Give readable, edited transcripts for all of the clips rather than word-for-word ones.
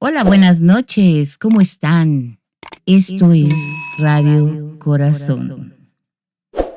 Hola, buenas noches, ¿cómo están? Esto es Radio Corazón.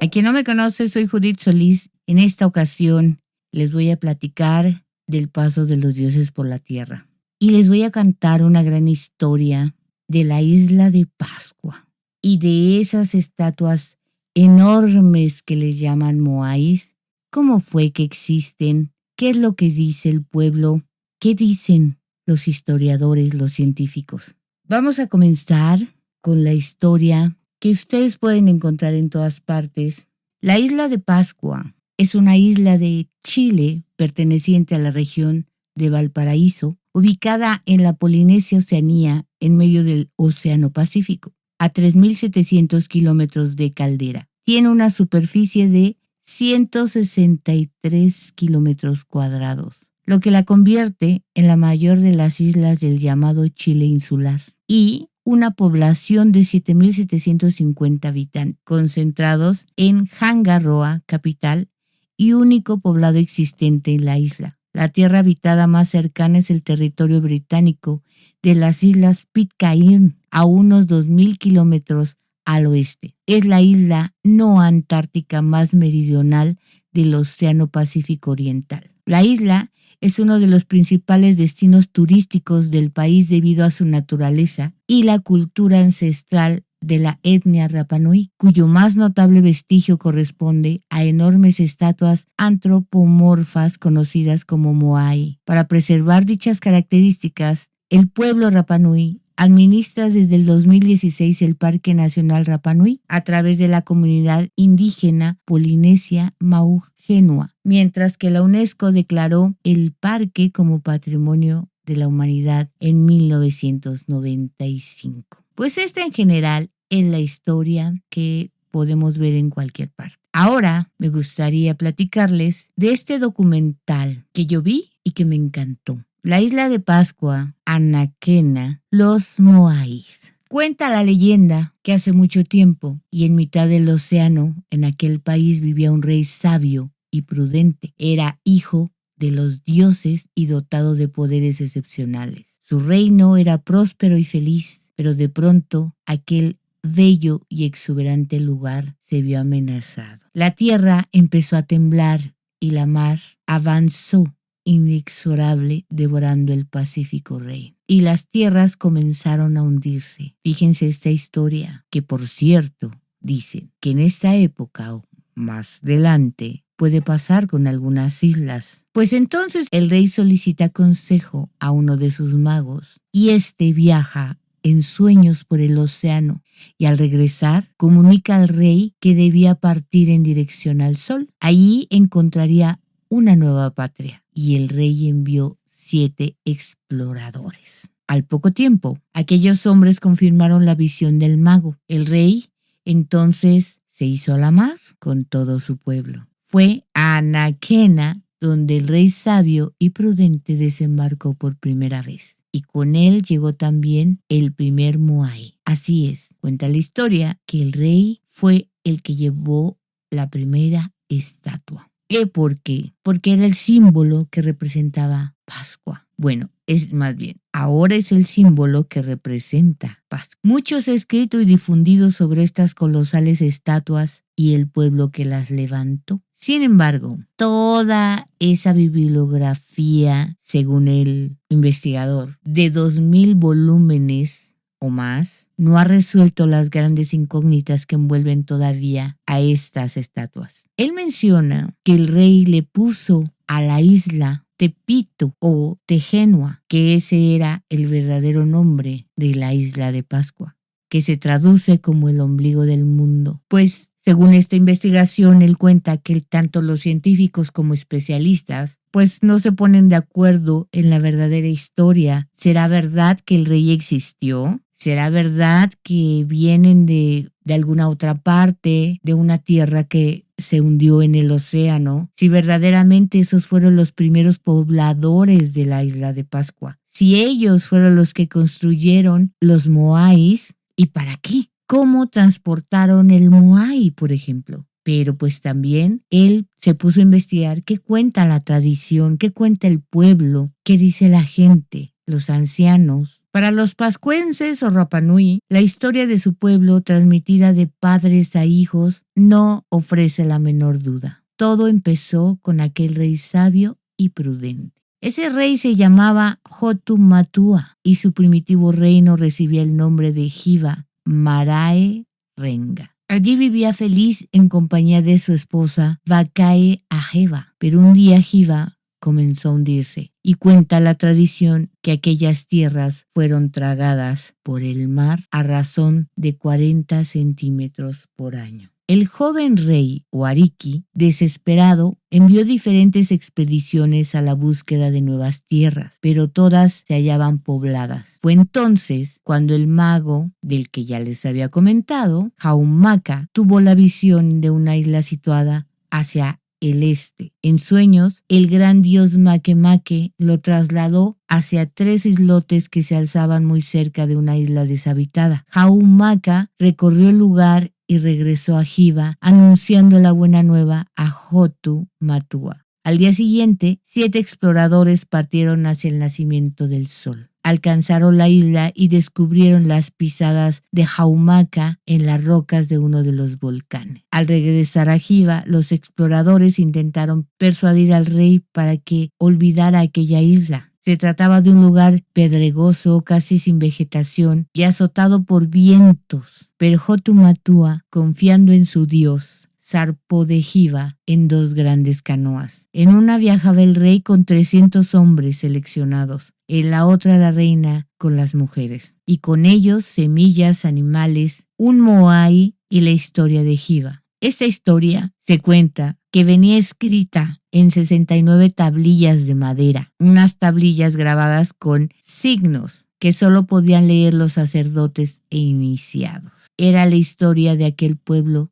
A quien no me conoce, soy Judith Solís. En esta ocasión les voy a platicar del paso de los dioses por la tierra. Y les voy a cantar una gran historia de la isla de Pascua y de esas estatuas enormes que les llaman moais. ¿Cómo fue que existen? ¿Qué es lo que dice el pueblo? ¿Qué dicen los historiadores, los científicos? Vamos a comenzar con la historia que ustedes pueden encontrar en todas partes. La isla de Pascua es una isla de Chile perteneciente a la región de Valparaíso, ubicada en la Polinesia Oceanía, en medio del Océano Pacífico, a 3.700 kilómetros de caldera. Tiene una superficie de 163 kilómetros cuadrados, lo que la convierte en la mayor de las islas del llamado Chile insular, y una población de 7.750 habitantes, concentrados en Hangaroa, capital, y único poblado existente en la isla. La tierra habitada más cercana es el territorio británico de las islas Pitcairn, a unos 2.000 kilómetros al oeste. Es la isla no antártica más meridional del Océano Pacífico Oriental. La isla es uno de los principales destinos turísticos del país debido a su naturaleza y la cultura ancestral de la etnia Rapa Nui, cuyo más notable vestigio corresponde a enormes estatuas antropomorfas conocidas como moai. Para preservar dichas características, el pueblo Rapa Nui administra desde el 2016 el Parque Nacional Rapa Nui a través de la comunidad indígena Polinesia Maugenua, mientras que la UNESCO declaró el parque como Patrimonio de la Humanidad en 1995. Pues esta en general es la historia que podemos ver en cualquier parte. Ahora me gustaría platicarles de este documental que yo vi y que me encantó. La isla de Pascua, Anaquena, los moais. Cuenta la leyenda que hace mucho tiempo y en mitad del océano, en aquel país vivía un rey sabio y prudente. Era hijo de los dioses y dotado de poderes excepcionales. Su reino era próspero y feliz, pero de pronto aquel bello y exuberante lugar se vio amenazado. La tierra empezó a temblar y la mar avanzó inexorable devorando el Pacífico Rey. Y las tierras comenzaron a hundirse. Fíjense esta historia, que por cierto, dicen que en esta época o más adelante puede pasar con algunas islas. Pues entonces el rey solicita consejo a uno de sus magos y este viaja en sueños por el océano y al regresar comunica al rey que debía partir en dirección al sol. Allí encontraría una nueva patria y el rey envió 7 exploradores. Al poco tiempo, aquellos hombres confirmaron la visión del mago. El rey entonces se hizo a la mar con todo su pueblo. Fue a Anaquena donde el rey sabio y prudente desembarcó por primera vez. Y con él llegó también el primer moai. Así es, cuenta la historia que el rey fue el que llevó la primera estatua. ¿Y por qué? Porque era el símbolo que representaba Pascua. Bueno, es más bien, ahora es el símbolo que representa Pascua. Mucho se ha escrito y difundido sobre estas colosales estatuas y el pueblo que las levantó. Sin embargo, toda esa bibliografía, según el investigador, de 2.000 volúmenes o más, no ha resuelto las grandes incógnitas que envuelven todavía a estas estatuas. Él menciona que el rey le puso a la isla Tepito o Tegenua, que ese era el verdadero nombre de la isla de Pascua, que se traduce como el ombligo del mundo. Pues, según esta investigación, él cuenta que tanto los científicos como especialistas pues no se ponen de acuerdo en la verdadera historia. ¿Será verdad que el rey existió? ¿Será verdad que vienen de alguna otra parte, de una tierra que se hundió en el océano? Si verdaderamente esos fueron los primeros pobladores de la isla de Pascua. Si ellos fueron los que construyeron los moais, ¿y para qué? ¿Cómo transportaron el moai, por ejemplo? Pero pues también él se puso a investigar qué cuenta la tradición, qué cuenta el pueblo, qué dice la gente, los ancianos, Para los pascuenses o Rapanui, la historia de su pueblo, transmitida de padres a hijos, no ofrece la menor duda. Todo empezó con aquel rey sabio y prudente. Ese rey se llamaba Hotumatua y su primitivo reino recibía el nombre de Hiva Marae Renga. Allí vivía feliz en compañía de su esposa Vakae Ajeva, pero un día Hiva comenzó a hundirse y cuenta la tradición que aquellas tierras fueron tragadas por el mar a razón de 40 centímetros por año. El joven rey Wariki, desesperado, envió diferentes expediciones a la búsqueda de nuevas tierras, pero todas se hallaban pobladas. Fue entonces cuando el mago, del que ya les había comentado, Haumaka, tuvo la visión de una isla situada hacia el este. En sueños, el gran dios Makemake lo trasladó hacia 3 islotes que se alzaban muy cerca de una isla deshabitada. Haumaka recorrió el lugar y regresó a Hiva, anunciando la buena nueva a Hotumatua. Al día siguiente, 7 exploradores partieron hacia el nacimiento del sol. Alcanzaron la isla y descubrieron las pisadas de Haumaka en las rocas de uno de los volcanes. Al regresar a Hiva, los exploradores intentaron persuadir al rey para que olvidara aquella isla. Se trataba de un lugar pedregoso, casi sin vegetación y azotado por vientos, pero Hotumatua, confiando en su dios, zarpó de Hiva en 2 grandes canoas. En una viajaba el rey con 300 hombres seleccionados, en la otra la reina con las mujeres, y con ellos semillas, animales, un moai y la historia de Hiva. Esta historia se cuenta que venía escrita en 69 tablillas de madera, unas tablillas grabadas con signos que solo podían leer los sacerdotes e iniciados. Era la historia de aquel pueblo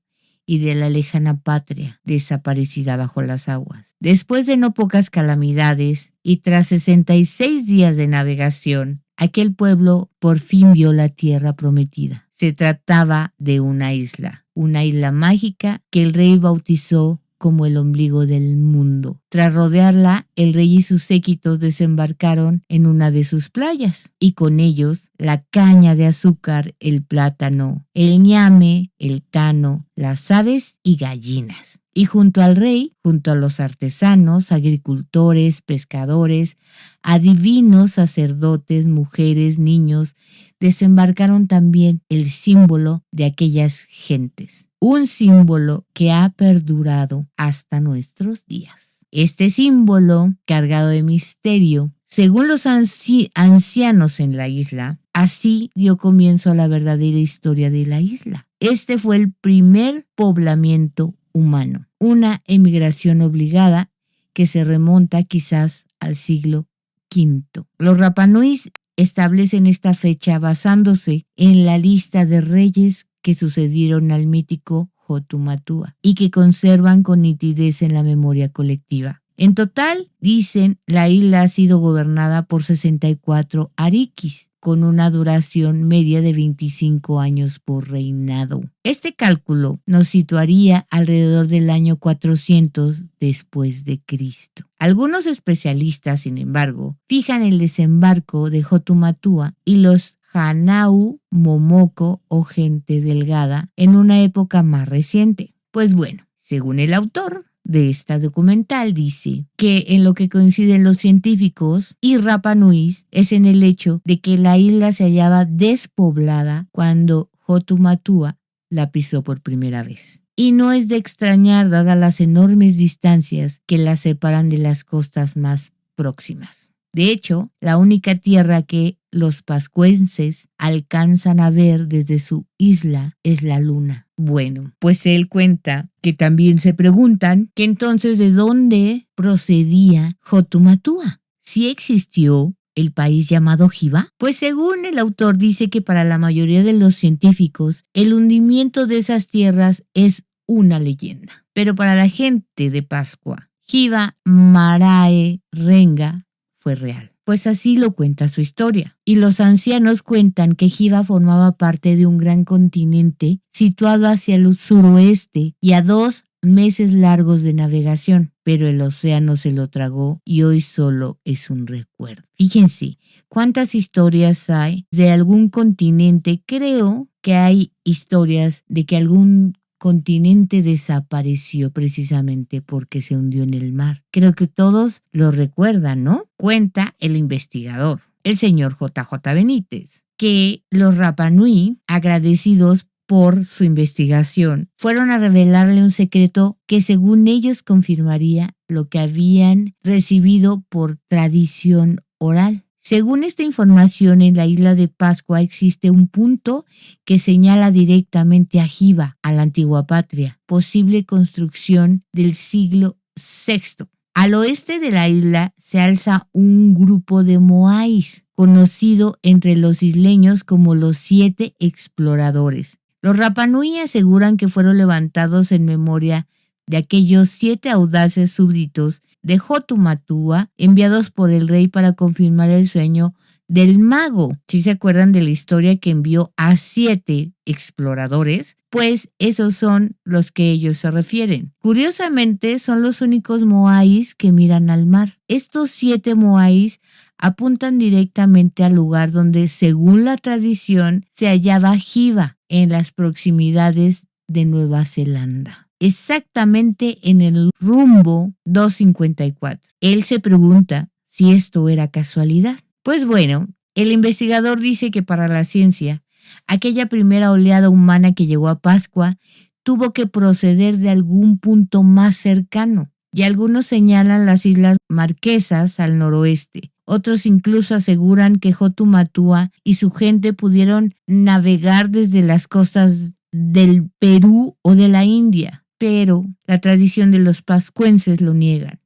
y de la lejana patria desaparecida bajo las aguas. Después de no pocas calamidades y tras 66 días de navegación, aquel pueblo por fin vio la tierra prometida. Se trataba de una isla mágica que el rey bautizó como el ombligo del mundo. Tras rodearla, el rey y sus séquitos desembarcaron en una de sus playas, y con ellos la caña de azúcar, el plátano, el ñame, el tano, las aves y gallinas. Y junto al rey, junto a los artesanos, agricultores, pescadores, adivinos, sacerdotes, mujeres, niños, desembarcaron también el símbolo de aquellas gentes. Un símbolo que ha perdurado hasta nuestros días. Este símbolo, cargado de misterio, según los ancianos en la isla, así dio comienzo a la verdadera historia de la isla. Este fue el primer poblamiento humano, una emigración obligada que se remonta quizás al siglo V. Los Rapanuis establecen esta fecha basándose en la lista de reyes que sucedieron al mítico Hotumatua y que conservan con nitidez en la memoria colectiva. En total, dicen, la isla ha sido gobernada por 64 arikis, con una duración media de 25 años por reinado. Este cálculo nos situaría alrededor del año 400 después de Cristo. Algunos especialistas, sin embargo, fijan el desembarco de Hotumatua y los Hanau Momoko o gente delgada en una época más reciente. Pues bueno, según el autor de esta documental dice que en lo que coinciden los científicos y Rapanuis es en el hecho de que la isla se hallaba despoblada cuando Hotumatua la pisó por primera vez. Y no es de extrañar dadas las enormes distancias que la separan de las costas más próximas. De hecho, la única tierra que los pascuenses alcanzan a ver desde su isla es la luna. Bueno, pues él cuenta que también se preguntan que entonces de dónde procedía Hotumatua. ¿Sí existió el país llamado Hiva? Pues según el autor dice que para la mayoría de los científicos el hundimiento de esas tierras es una leyenda. Pero para la gente de Pascua, Hiva Marae Renga fue real. Pues así lo cuenta su historia. Y los ancianos cuentan que Hiva formaba parte de un gran continente situado hacia el suroeste y a 2 meses largos de navegación, pero el océano se lo tragó y hoy solo es un recuerdo. Fíjense, ¿Cuántas historias hay de algún continente? Creo que hay historias de que algún continente desapareció precisamente porque se hundió en el mar. Creo que todos lo recuerdan, ¿no? Cuenta el investigador, el señor J.J. Benítez, que los Rapa Nui, agradecidos por su investigación, fueron a revelarle un secreto que según ellos confirmaría lo que habían recibido por tradición oral. Según esta información, en la isla de Pascua existe un punto que señala directamente a Hiva, a la antigua patria, posible construcción del siglo VI. Al oeste de la isla se alza un grupo de moais, conocido entre los isleños como los 7 exploradores. Los Rapa Nui aseguran que fueron levantados en memoria de aquellos 7 audaces súbditos de Hotumatua, enviados por el rey para confirmar el sueño del mago. ¿Sí se acuerdan de la historia que envió a 7 exploradores? Pues esos son los que ellos se refieren. Curiosamente, son los únicos moais que miran al mar. Estos 7 moais apuntan directamente al lugar donde, según la tradición, se hallaba Hiva, en las proximidades de Nueva Zelanda, exactamente en el rumbo 254. Él se pregunta si esto era casualidad. Pues bueno, el investigador dice que para la ciencia, aquella primera oleada humana que llegó a Pascua tuvo que proceder de algún punto más cercano, y algunos señalan las Islas Marquesas al noroeste. Otros incluso aseguran que Hotumatua y su gente pudieron navegar desde las costas del Perú o de la India, pero la tradición de los pascuenses lo niegan.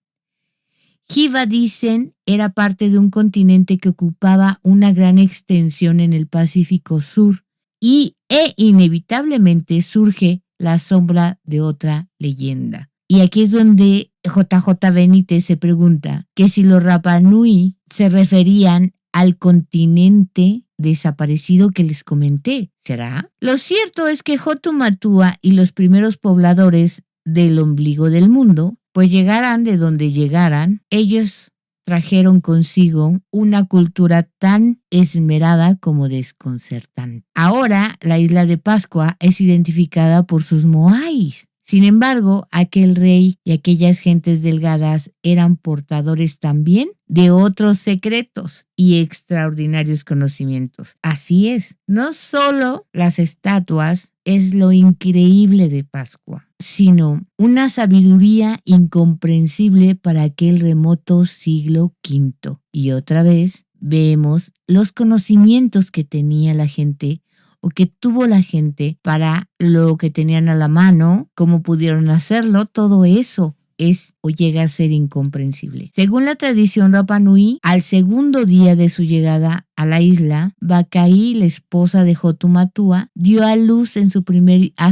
Hiva, dicen, era parte de un continente que ocupaba una gran extensión en el Pacífico Sur e inevitablemente surge la sombra de otra leyenda. Y aquí es donde J.J. Benítez se pregunta que si los Rapa Nui se referían al continente desaparecido que les comenté. ¿Será? Lo cierto es que Hotumatua y los primeros pobladores del ombligo del mundo, pues llegaran de donde llegaran, ellos trajeron consigo una cultura tan esmerada como desconcertante. Ahora, la isla de Pascua es identificada por sus moais. Sin embargo, aquel rey y aquellas gentes delgadas eran portadores también de otros secretos y extraordinarios conocimientos. Así es, no solo las estatuas es lo increíble de Pascua, sino una sabiduría incomprensible para aquel remoto siglo V. Y otra vez vemos los conocimientos que tenía la gente o que tuvo la gente para lo que tenían a la mano, cómo pudieron hacerlo, todo eso es o llega a ser incomprensible. Según la tradición Rapa Nui, al segundo día de su llegada a la isla, Bakai, la esposa de Hotumatua, dio a luz a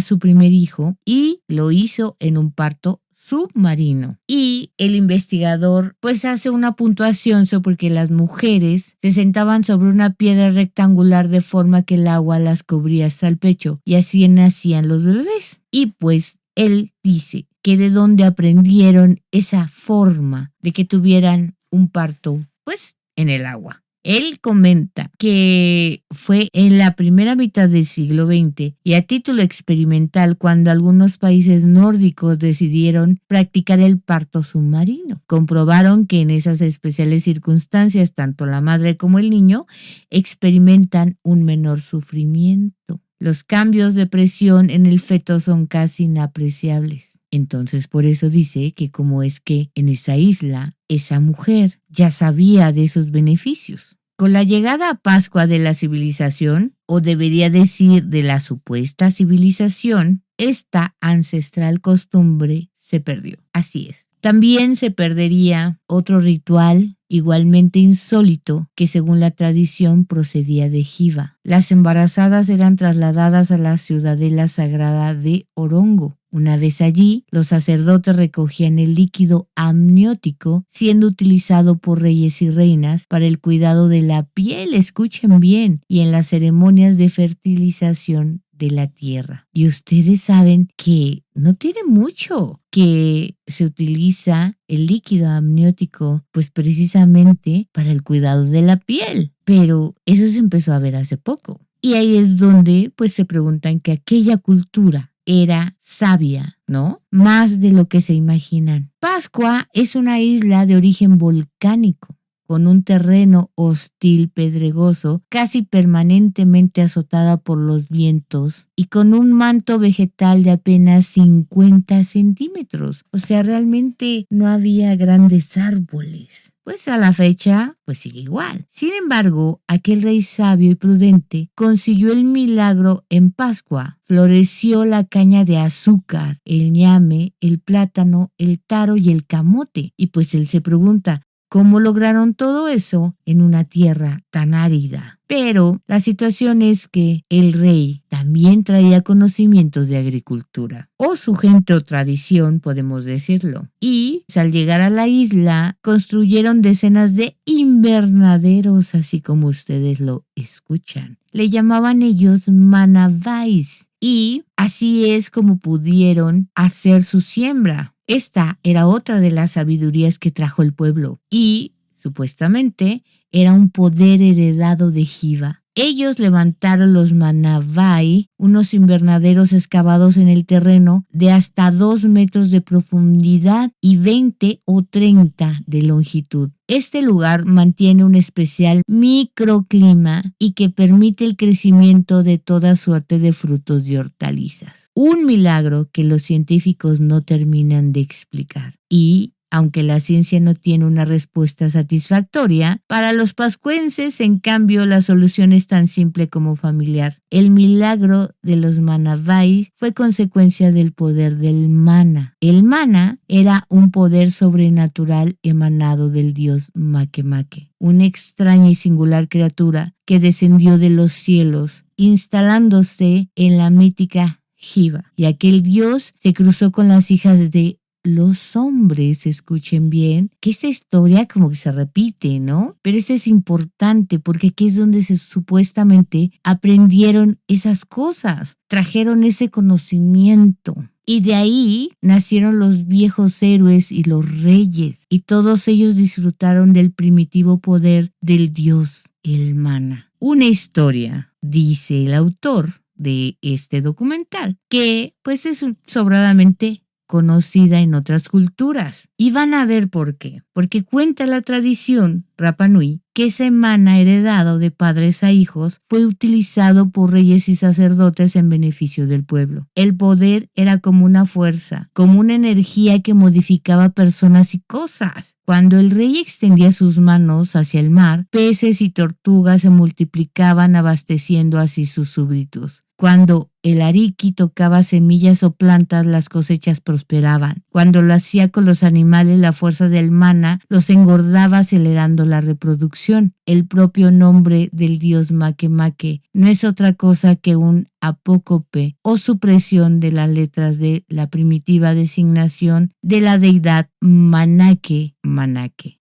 su primer hijo y lo hizo en un parto submarino. Y el investigador pues hace una puntuación sobre que las mujeres se sentaban sobre una piedra rectangular de forma que el agua las cubría hasta el pecho y así nacían los bebés. Y pues él dice que de dónde aprendieron esa forma de que tuvieran un parto pues en el agua. Él comenta que fue en la primera mitad del siglo XX y a título experimental cuando algunos países nórdicos decidieron practicar el parto submarino. Comprobaron que en esas especiales circunstancias tanto la madre como el niño experimentan un menor sufrimiento. Los cambios de presión en el feto son casi inapreciables. Entonces por eso dice que como es que en esa isla, esa mujer ya sabía de esos beneficios. Con la llegada a Pascua de la civilización, o debería decir de la supuesta civilización, esta ancestral costumbre se perdió. Así es. También se perdería otro ritual igualmente insólito que según la tradición procedía de Hiva. Las embarazadas eran trasladadas a la ciudadela sagrada de Orongo. Una vez allí, los sacerdotes recogían el líquido amniótico siendo utilizado por reyes y reinas para el cuidado de la piel, escuchen bien, y en las ceremonias de fertilización de la tierra. Y ustedes saben que no tiene mucho que se utiliza el líquido amniótico pues precisamente para el cuidado de la piel. pero eso se empezó a ver hace poco. Y ahí es donde pues se preguntan que aquella cultura era sabia, ¿no? Más de lo que se imaginan. Pascua es una isla de origen volcánico, con un terreno hostil pedregoso, casi permanentemente azotada por los vientos y con un manto vegetal de apenas 50 centímetros. O sea, realmente no había grandes árboles. Pues a la fecha, pues sigue igual. Sin embargo, aquel rey sabio y prudente consiguió el milagro en Pascua. Floreció la caña de azúcar, el ñame, el plátano, el taro y el camote. Y pues él se pregunta, ¿cómo lograron todo eso en una tierra tan árida? Pero la situación es que el rey también traía conocimientos de agricultura, o su gente o tradición, podemos decirlo. Y al llegar a la isla, construyeron decenas de invernaderos, así como ustedes lo escuchan. Le llamaban ellos manavais, y así es como pudieron hacer su siembra. Esta era otra de las sabidurías que trajo el pueblo y, supuestamente, era un poder heredado de Jiva. Ellos levantaron los manavai, unos invernaderos excavados en el terreno de hasta 2 metros de profundidad y 20 o 30 de longitud. Este lugar mantiene un especial microclima y que permite el crecimiento de toda suerte de frutos y hortalizas. Un milagro que los científicos no terminan de explicar. Y aunque la ciencia no tiene una respuesta satisfactoria, para los pascuenses, en cambio, la solución es tan simple como familiar. El milagro de los manavai fue consecuencia del poder del mana. El mana era un poder sobrenatural emanado del dios Makemake, una extraña y singular criatura que descendió de los cielos, instalándose en la mítica Jiva. Y aquel dios se cruzó con las hijas de los hombres. Escuchen bien, que esta historia como que se repite, ¿no? Pero eso es importante porque aquí es donde se supuestamente aprendieron esas cosas, trajeron ese conocimiento. Y de ahí nacieron los viejos héroes y los reyes, y todos ellos disfrutaron del primitivo poder del dios, el mana. Una historia, dice el autor de este documental, que pues es sobradamente conocida en otras culturas. Y van a ver por qué. Porque cuenta la tradición Rapa Nui que ese mana heredado de padres a hijos fue utilizado por reyes y sacerdotes en beneficio del pueblo. El poder era como una fuerza, como una energía que modificaba personas y cosas. Cuando el rey extendía sus manos hacia el mar, peces y tortugas se multiplicaban, abasteciendo así sus súbditos. Cuando el ariqui tocaba semillas o plantas, las cosechas prosperaban. Cuando lo hacía con los animales, la fuerza del mana los engordaba, acelerando la reproducción. El propio nombre del dios Makemake no es otra cosa que un apócope o supresión de las letras de la primitiva designación de la deidad Manake,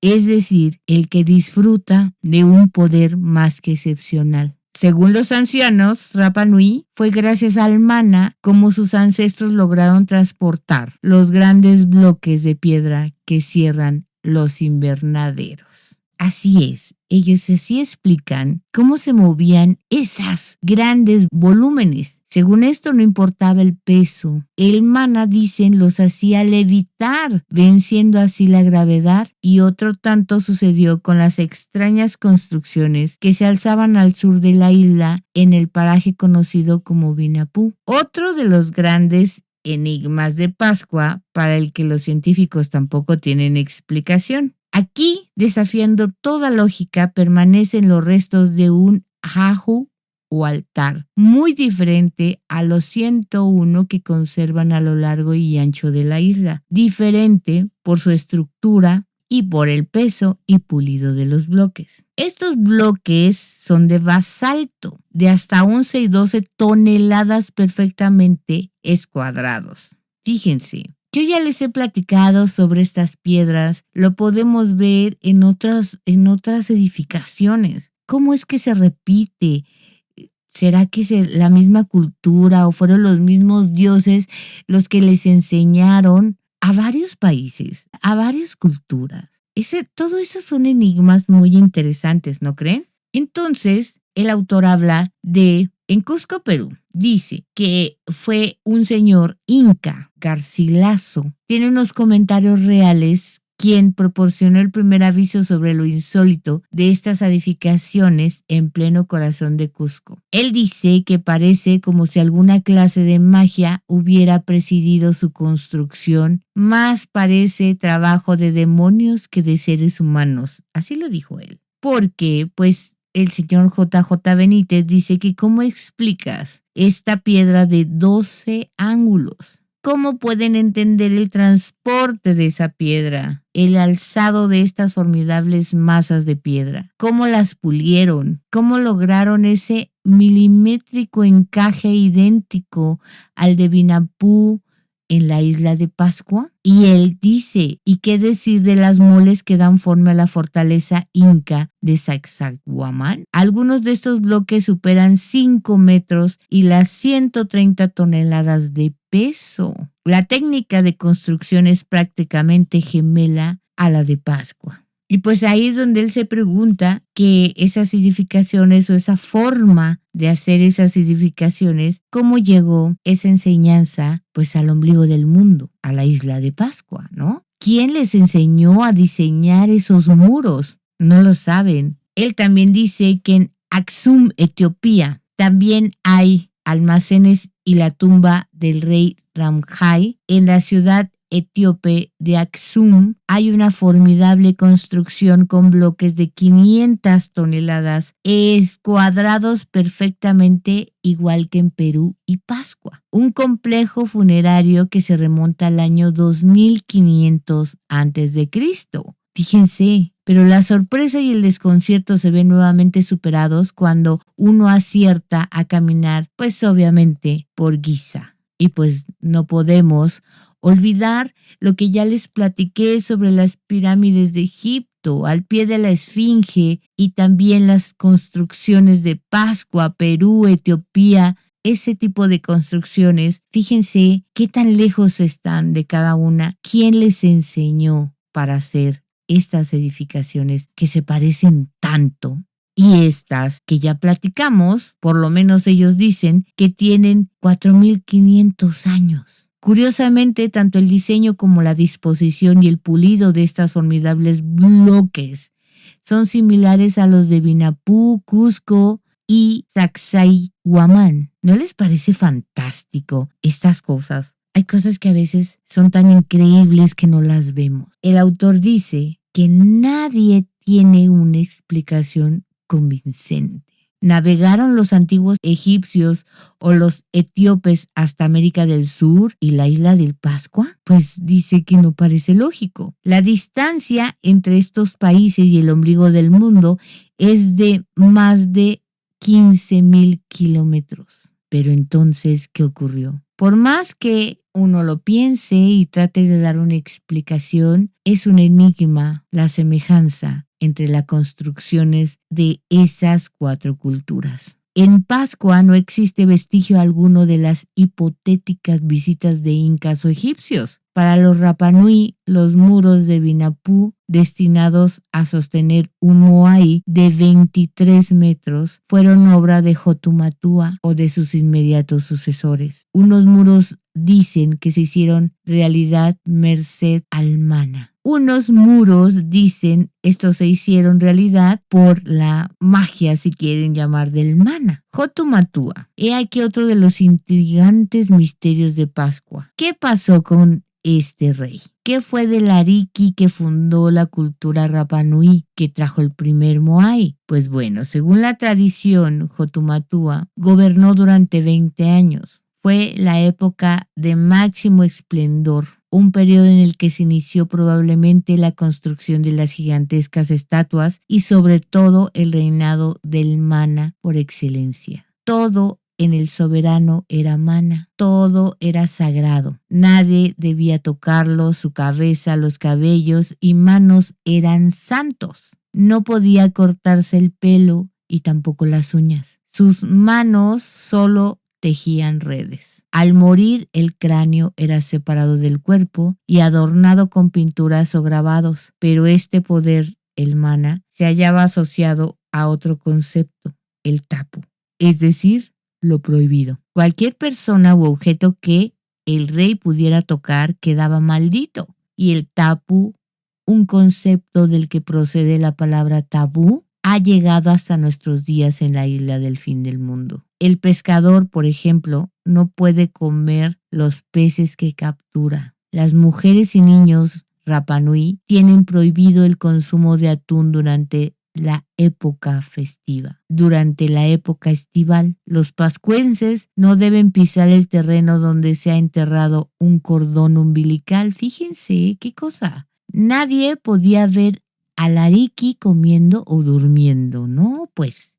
es decir, el que disfruta de un poder más que excepcional. Según los ancianos, Rapa Nui fue gracias al mana como sus ancestros lograron transportar los grandes bloques de piedra que cierran los invernaderos. Así es, ellos así explican cómo se movían esas grandes volúmenes. Según esto no importaba el peso. El mana, dicen, los hacía levitar, venciendo así la gravedad, y otro tanto sucedió con las extrañas construcciones que se alzaban al sur de la isla en el paraje conocido como Vinapú. Otro de los grandes enigmas de Pascua para el que los científicos tampoco tienen explicación. Aquí, desafiando toda lógica, permanecen los restos de un ajú o altar, muy diferente a los 101 que conservan a lo largo y ancho de la isla, diferente por su estructura y por el peso y pulido de los bloques. Estos bloques son de basalto, de hasta 11 y 12 toneladas perfectamente escuadrados. Fíjense. Yo ya les he platicado sobre estas piedras, lo podemos ver en otras edificaciones. ¿Cómo es que se repite? ¿Será que es la misma cultura o fueron los mismos dioses los que les enseñaron a varios países, a varias culturas? Todo eso son enigmas muy interesantes, ¿no creen? Entonces, el autor habla en Cusco, Perú, dice que fue un señor inca, Garcilaso. Tiene unos comentarios reales quien proporcionó el primer aviso sobre lo insólito de estas edificaciones en pleno corazón de Cusco. Él dice que parece como si alguna clase de magia hubiera presidido su construcción, más parece trabajo de demonios que de seres humanos. Así lo dijo él. Porque, pues, el señor J.J. Benítez dice que ¿cómo explicas esta piedra de 12 ángulos? ¿Cómo pueden entender el transporte de esa piedra, el alzado de estas formidables masas de piedra? ¿Cómo las pulieron? ¿Cómo lograron ese milimétrico encaje idéntico al de Vinapú en la isla de Pascua? Y él dice, ¿y qué decir de las moles que dan forma a la fortaleza inca de Sacsayhuamán? Algunos de estos bloques superan 5 metros y las 130 toneladas de peso. La técnica de construcción es prácticamente gemela a la de Pascua. Y pues ahí es donde él se pregunta que esas edificaciones o esa forma de hacer esas edificaciones, ¿cómo llegó esa enseñanza pues al ombligo del mundo, a la isla de Pascua, ¿no? ¿Quién les enseñó a diseñar esos muros? No lo saben. Él también dice que en Aksum, Etiopía, también hay almacenes y la tumba del rey Ramjay. En la ciudad etíope de Aksum hay una formidable construcción con bloques de 500 toneladas escuadrados perfectamente igual que en Perú y Pascua. Un complejo funerario que se remonta al año 2500 a.C. Fíjense, pero la sorpresa y el desconcierto se ven nuevamente superados cuando uno acierta a caminar, pues obviamente por Giza. Y pues no podemos olvidar lo que ya les platiqué sobre las pirámides de Egipto, al pie de la Esfinge y también las construcciones de Pascua, Perú, Etiopía. Ese tipo de construcciones, fíjense qué tan lejos están de cada una. ¿Quién les enseñó para hacer estas edificaciones que se parecen tanto? Y estas que ya platicamos, por lo menos ellos dicen que tienen 4.500 años. Curiosamente, tanto el diseño como la disposición y el pulido de estas formidables bloques son similares a los de Vinapú, Cusco y Sacsayhuamán. ¿No les parece fantástico estas cosas? Hay cosas que a veces son tan increíbles que no las vemos. El autor dice que nadie tiene una explicación convincente. ¿Navegaron los antiguos egipcios o los etíopes hasta América del Sur y la isla del Pascua? Pues dice que no parece lógico. La distancia entre estos países y el ombligo del mundo es de más de 15.000 kilómetros. Pero entonces, ¿qué ocurrió? Por más que uno lo piense y trate de dar una explicación, es un enigma la semejanza entre las construcciones de esas 4 culturas. En Pascua no existe vestigio alguno de las hipotéticas visitas de incas o egipcios. Para los Rapa Nui, los muros de Vinapú, destinados a sostener un moai de 23 metros, fueron obra de Jotumatua o de sus inmediatos sucesores. Unos muros dicen que se hicieron realidad merced al mana. Unos muros dicen estos se hicieron realidad por la magia, si quieren llamar, del mana. Jotumatua. He aquí otro de los intrigantes misterios de Pascua. ¿Qué pasó con este rey? ¿Qué fue del Ariki que fundó la cultura Rapa Nui, que trajo el primer moai? Pues bueno, según la tradición, Jotumatua gobernó durante 20 años. Fue la época de máximo esplendor, un periodo en el que se inició probablemente la construcción de las gigantescas estatuas y sobre todo el reinado del mana por excelencia. Todo en el soberano era mana, todo era sagrado. Nadie debía tocarlo, su cabeza, los cabellos y manos eran santos. No podía cortarse el pelo y tampoco las uñas. Sus manos solo tejían redes. Al morir, el cráneo era separado del cuerpo y adornado con pinturas o grabados, pero este poder, el mana, se hallaba asociado a otro concepto, el tapu, es decir, lo prohibido. Cualquier persona u objeto que el rey pudiera tocar quedaba maldito. Y el tapu, un concepto del que procede la palabra tabú, ha llegado hasta nuestros días en la isla del fin del mundo. El pescador, por ejemplo, no puede comer los peces que captura. Las mujeres y niños Rapa Nui tienen prohibido el consumo de atún durante la época festiva. Durante la época estival, los pascuenses no deben pisar el terreno donde se ha enterrado un cordón umbilical. Fíjense qué cosa. Nadie podía ver al ariqui comiendo o durmiendo. No, pues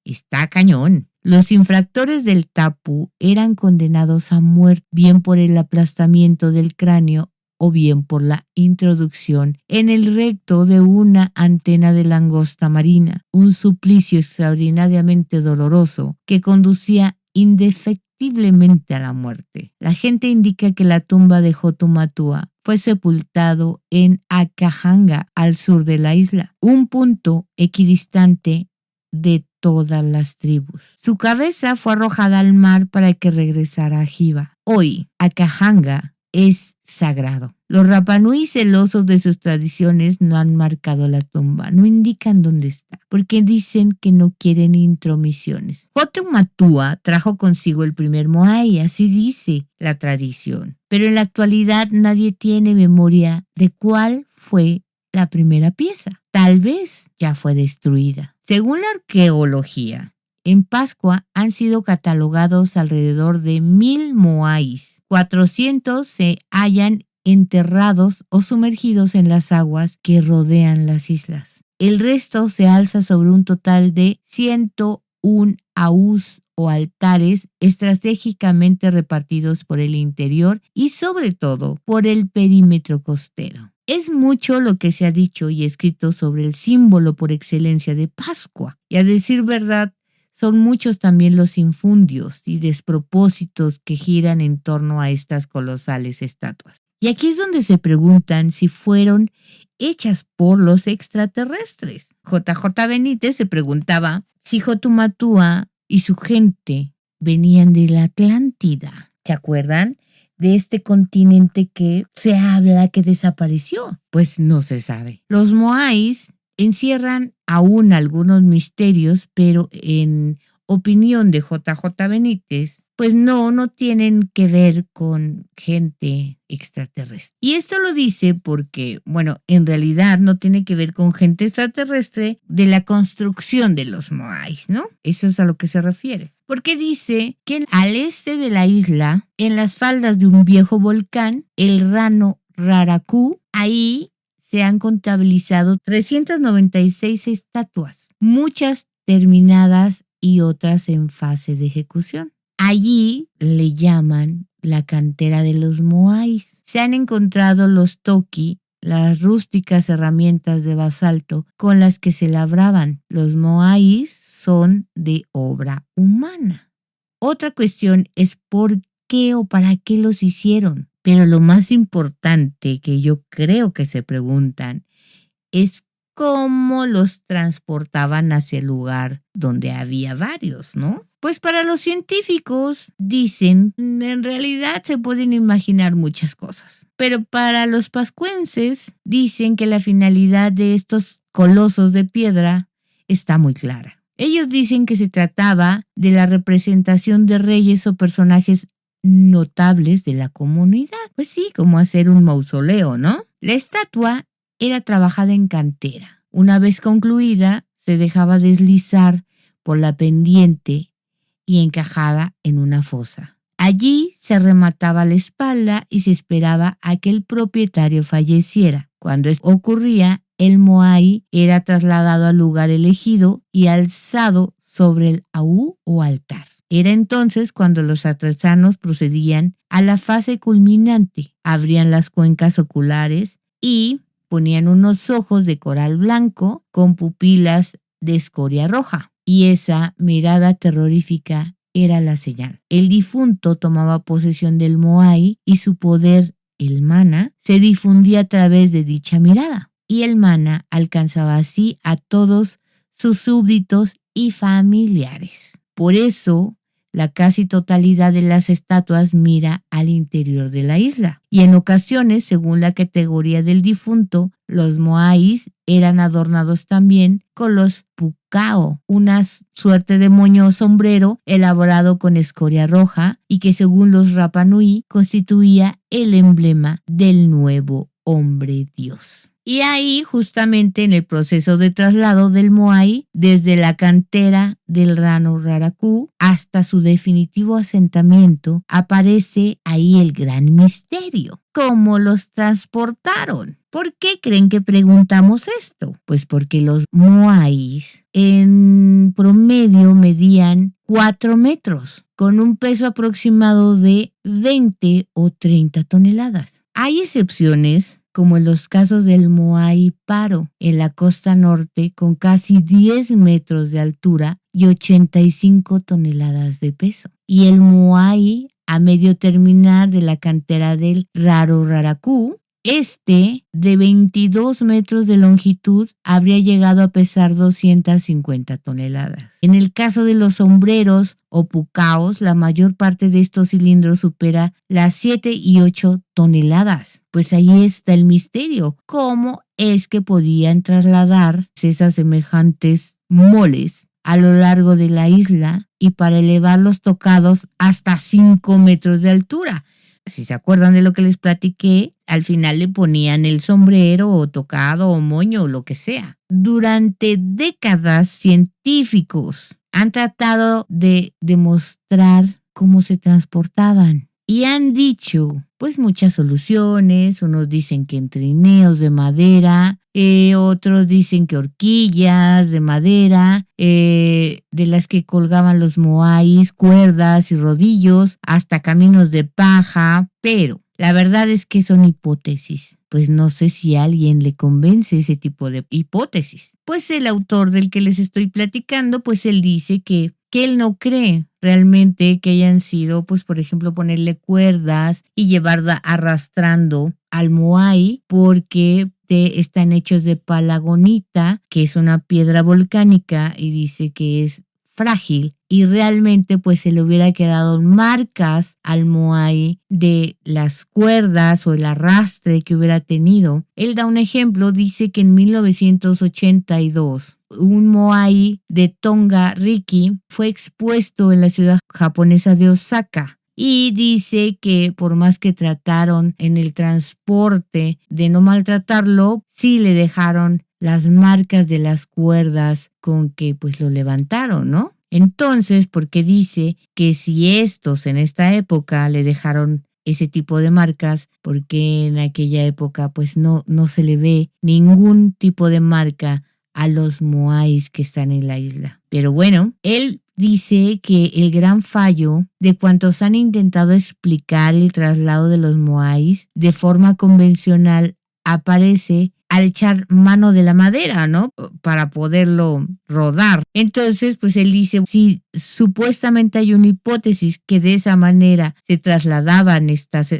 está cañón. Los infractores del tapu eran condenados a muerte, bien por el aplastamiento del cráneo o bien por la introducción en el recto de una antena de langosta marina, un suplicio extraordinariamente doloroso que conducía indefectiblemente a la muerte. La gente indica que la tumba de Hotumatua fue sepultado en Akahanga, al sur de la isla, un punto equidistante de todas las tribus. Su cabeza fue arrojada al mar para que regresara a Jiva. Hoy, Akahanga es sagrado. Los Rapa Nui, celosos de sus tradiciones, no han marcado la tumba, no indican dónde está, porque dicen que no quieren intromisiones. Hotumatua trajo consigo el primer moai, así dice la tradición, pero en la actualidad nadie tiene memoria de cuál fue la primera pieza. Tal vez ya fue destruida. Según la arqueología, en Pascua han sido catalogados alrededor de 1000 moais. 400 se hallan enterrados o sumergidos en las aguas que rodean las islas. El resto se alza sobre un total de 101 aús o altares estratégicamente repartidos por el interior y sobre todo por el perímetro costero. Es mucho lo que se ha dicho y escrito sobre el símbolo por excelencia de Pascua. Y a decir verdad, son muchos también los infundios y despropósitos que giran en torno a estas colosales estatuas. Y aquí es donde se preguntan si fueron hechas por los extraterrestres. JJ Benítez se preguntaba si Hotumatua y su gente venían de la Atlántida. ¿Se acuerdan? De este continente que se habla que desapareció. Pues no se sabe. Los moais encierran aún algunos misterios, pero en opinión de JJ Benítez, pues no tienen que ver con gente extraterrestre. Y esto lo dice porque, bueno, en realidad no tiene que ver con gente extraterrestre de la construcción de los moais, ¿no? Eso es a lo que se refiere. Porque dice que al este de la isla, en las faldas de un viejo volcán, el Rano Raraku, ahí se han contabilizado 396 estatuas, muchas terminadas y otras en fase de ejecución. Allí le llaman la cantera de los moais. Se han encontrado los toki, las rústicas herramientas de basalto con las que se labraban. Los moais son de obra humana. Otra cuestión es por qué o para qué los hicieron. Pero lo más importante que yo creo que se preguntan es cómo los transportaban hacia el lugar donde había varios, ¿no? Pues para los científicos, dicen, en realidad se pueden imaginar muchas cosas. Pero para los pascuenses, dicen que la finalidad de estos colosos de piedra está muy clara. Ellos dicen que se trataba de la representación de reyes o personajes notables de la comunidad. Pues sí, como hacer un mausoleo, ¿no? La estatua era trabajada en cantera. Una vez concluida, se dejaba deslizar por la pendiente y encajada en una fosa. Allí se remataba la espalda y se esperaba a que el propietario falleciera. Cuando esto ocurría, el moai era trasladado al lugar elegido y alzado sobre el aú o altar. Era entonces cuando los artesanos procedían a la fase culminante. Abrían las cuencas oculares y ponían unos ojos de coral blanco con pupilas de escoria roja. Y esa mirada terrorífica era la señal. El difunto tomaba posesión del moai y su poder, el mana, se difundía a través de dicha mirada. Y el mana alcanzaba así a todos sus súbditos y familiares. Por eso, la casi totalidad de las estatuas mira al interior de la isla. Y en ocasiones, según la categoría del difunto, los moais eran adornados también con los pukao, una suerte de moño o sombrero elaborado con escoria roja y que según los Rapa Nui constituía el emblema del nuevo hombre dios. Y ahí, justamente en el proceso de traslado del moai, desde la cantera del Rano Raraku hasta su definitivo asentamiento, aparece ahí el gran misterio. ¿Cómo los transportaron? ¿Por qué creen que preguntamos esto? Pues porque los moais en promedio medían 4 metros, con un peso aproximado de 20 o 30 toneladas. Hay excepciones, como en los casos del Moai Paro, en la costa norte, con casi 10 metros de altura y 85 toneladas de peso. Y el Moai a medio terminar de la cantera del Raro Raraku, de 22 metros de longitud, habría llegado a pesar 250 toneladas. En el caso de los sombreros o pucaos, la mayor parte de estos cilindros supera las 7 y 8 toneladas. Pues ahí está el misterio. ¿Cómo es que podían trasladar esas semejantes moles a lo largo de la isla y para elevar los tocados hasta 5 metros de altura? Si se acuerdan de lo que les platiqué, al final le ponían el sombrero o tocado o moño o lo que sea. Durante décadas, científicos han tratado de demostrar cómo se transportaban y han dicho, pues, muchas soluciones. Unos dicen que en trineos de madera, otros dicen que horquillas de madera, de las que colgaban los moais, cuerdas y rodillos, hasta caminos de paja, pero la verdad es que son hipótesis. Pues no sé si a alguien le convence ese tipo de hipótesis. Pues el autor del que les estoy platicando, pues él dice que él no cree realmente que hayan sido, pues por ejemplo, ponerle cuerdas y llevarla arrastrando al moai, porque están hechos de palagonita, que es una piedra volcánica, y dice que es frágil y realmente pues se le hubiera quedado marcas al moai de las cuerdas o el arrastre que hubiera tenido. Él da un ejemplo, dice que en 1982 un moai de Tonga Riki fue expuesto en la ciudad japonesa de Osaka. Y dice que por más que trataron en el transporte de no maltratarlo, sí le dejaron las marcas de las cuerdas con que pues lo levantaron, ¿no? Entonces, porque dice que si estos en esta época le dejaron ese tipo de marcas, porque en aquella época pues no se le ve ningún tipo de marca a los moais que están en la isla. Pero bueno, él dice que el gran fallo de cuantos han intentado explicar el traslado de los moais de forma convencional aparece al echar mano de la madera, ¿no? Para poderlo rodar. Entonces, pues él dice, si supuestamente hay una hipótesis que de esa manera se trasladaban estas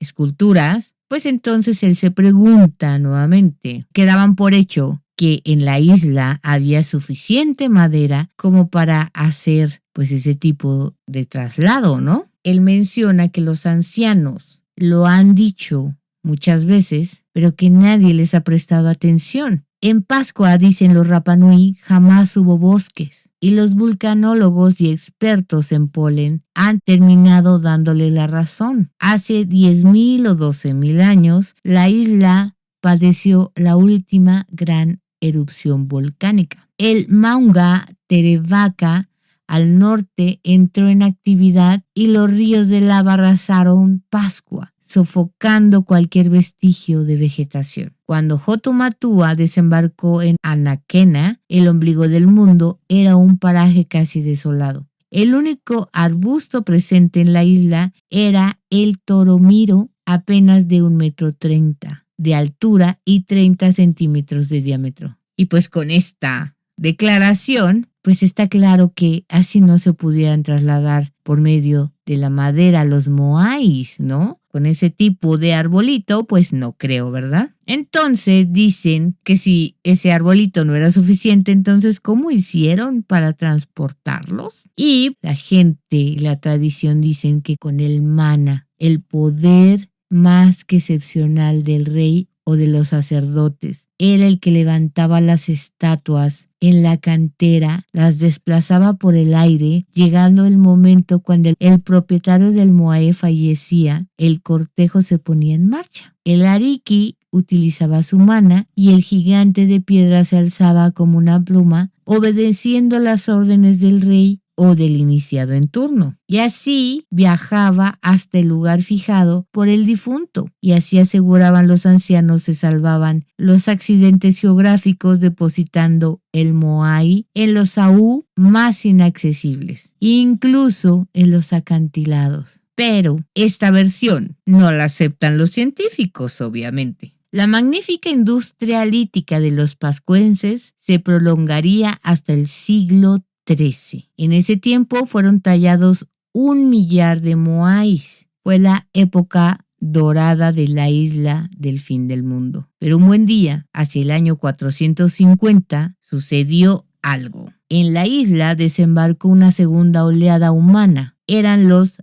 esculturas, pues entonces él se pregunta nuevamente, ¿quedaban por hecho que en la isla había suficiente madera como para hacer pues ese tipo de traslado, ¿no? Él menciona que los ancianos lo han dicho muchas veces, pero que nadie les ha prestado atención. En Pascua, dicen los Rapa Nui, jamás hubo bosques, y los vulcanólogos y expertos en polen han terminado dándole la razón. Hace 10,000 o 12,000 años, la isla padeció la última gran erupción volcánica. El Maunga Terevaca al norte entró en actividad y los ríos de lava arrasaron Pascua, sofocando cualquier vestigio de vegetación. Cuando Hotumatua desembarcó en Anaquena, el ombligo del mundo, era un paraje casi desolado. El único arbusto presente en la isla era el toromiro, apenas de 1,30 m de altura y 30 centímetros de diámetro. Y pues con esta declaración, pues está claro que así no se pudieran trasladar por medio de la madera los moais, ¿no? con ese tipo de arbolito, pues no creo, ¿verdad? Entonces dicen que si ese arbolito no era suficiente, entonces ¿cómo hicieron para transportarlos? Y la gente y la tradición dicen que con el mana, el poder más que excepcional del rey o de los sacerdotes, era el que levantaba las estatuas en la cantera, las desplazaba por el aire, llegando el momento cuando el propietario del moai fallecía, el cortejo se ponía en marcha. El ariki utilizaba su mana y el gigante de piedra se alzaba como una pluma, obedeciendo las órdenes del rey o del iniciado en turno. Y así viajaba hasta el lugar fijado por el difunto. Y así aseguraban los ancianos se salvaban los accidentes geográficos depositando el moai en los aú más inaccesibles, incluso en los acantilados. Pero esta versión no la aceptan los científicos, obviamente. La magnífica industria lítica de los pascuenses se prolongaría hasta el siglo XIII. En ese tiempo fueron tallados 1 millar de moais. Fue la época dorada de la isla del fin del mundo. Pero un buen día, hacia el año 450, sucedió algo. En la isla desembarcó una segunda oleada humana. Eran los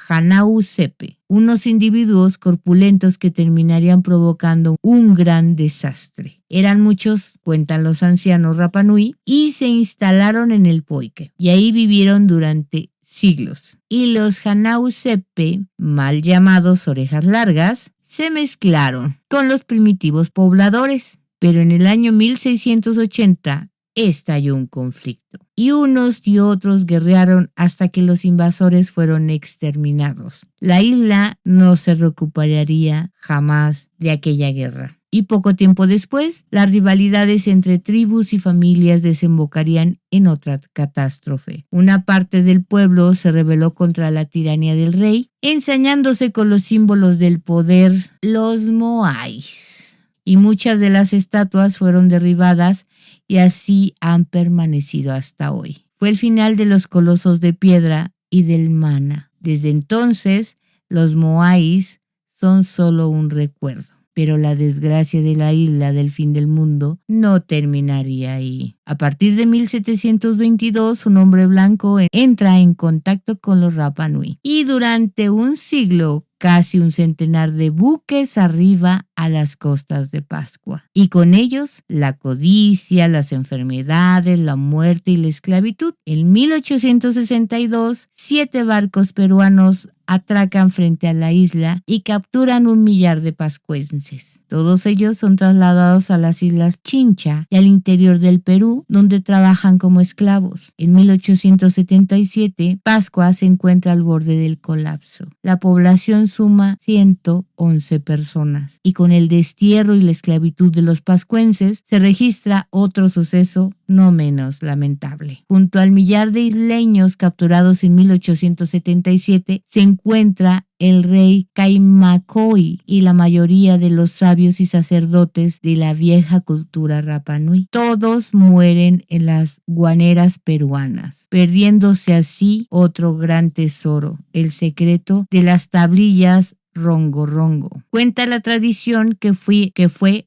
Hanau-Sepe, unos individuos corpulentos que terminarían provocando un gran desastre. Eran muchos, cuentan los ancianos Rapanui, y se instalaron en el Poike, y ahí vivieron durante siglos. Y los Hanau-Sepe, mal llamados orejas largas, se mezclaron con los primitivos pobladores. Pero en el año 1680 estalló un conflicto y unos y otros guerrearon hasta que los invasores fueron exterminados. La isla no se recuperaría jamás de aquella guerra. Y poco tiempo después, las rivalidades entre tribus y familias desembocarían en otra catástrofe. Una parte del pueblo se rebeló contra la tiranía del rey, ensañándose con los símbolos del poder, los moais. Y muchas de las estatuas fueron derribadas y así han permanecido hasta hoy. Fue el final de los colosos de piedra y del mana. Desde entonces, los moais son solo un recuerdo. Pero la desgracia de la isla del fin del mundo no terminaría ahí. A partir de 1722, un hombre blanco entra en contacto con los Rapanui y durante un siglo, casi un centenar de buques arriba a las costas de Pascua. Y con ellos, la codicia, las enfermedades, la muerte y la esclavitud. En 1862, 7 barcos peruanos atracan frente a la isla y capturan 1 millar de pascuenses. Todos ellos son trasladados a las islas Chincha y al interior del Perú, donde trabajan como esclavos. En 1877, Pascua se encuentra al borde del colapso. La población suma 111 personas. Y con el destierro y la esclavitud de los pascuenses, se registra otro suceso no menos lamentable. Junto al millar de isleños capturados en 1877, se encuentra el rey Caimacoy y la mayoría de los sabios y sacerdotes de la vieja cultura Rapanui. Todos mueren en las guaneras peruanas, perdiéndose así otro gran tesoro, el secreto de las tablillas Rongo Rongo. Cuenta la tradición que fue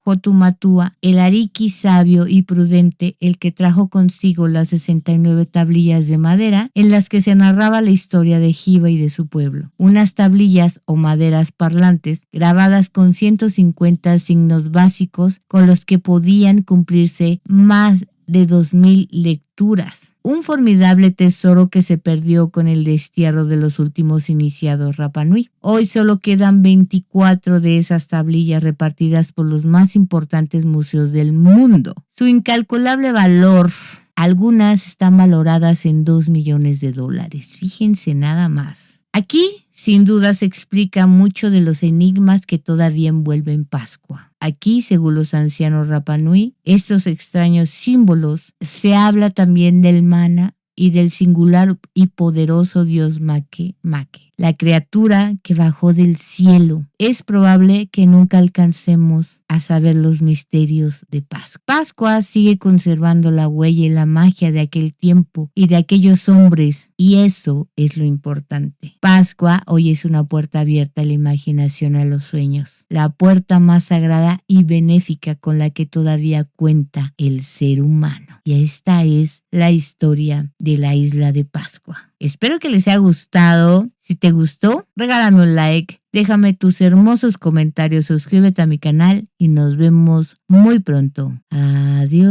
Jotumatua, el ariki sabio y prudente, el que trajo consigo las 69 tablillas de madera en las que se narraba la historia de Jiva y de su pueblo. Unas tablillas o maderas parlantes grabadas con 150 signos básicos con los que podían cumplirse más de 2000 lecturas. Un formidable tesoro que se perdió con el destierro de los últimos iniciados Rapanui. Hoy solo quedan 24 de esas tablillas repartidas por los más importantes museos del mundo. Su incalculable valor, algunas están valoradas en $2 millones. Fíjense nada más. Aquí, sin duda, se explica mucho de los enigmas que todavía envuelven Pascua. Aquí, según los ancianos Rapanui, estos extraños símbolos, se habla también del mana y del singular y poderoso dios Make Make. la criatura que bajó del cielo. Es probable que nunca alcancemos a saber los misterios de Pascua. Pascua sigue conservando la huella y la magia de aquel tiempo y de aquellos hombres, y eso es lo importante. Pascua hoy es una puerta abierta a la imaginación, a los sueños, la puerta más sagrada y benéfica con la que todavía cuenta el ser humano. Y esta es la historia de la isla de Pascua. Espero que les haya gustado. Si te gustó, regálame un like, déjame tus hermosos comentarios, suscríbete a mi canal y nos vemos muy pronto. Adiós.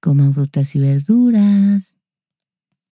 Coman frutas y verduras.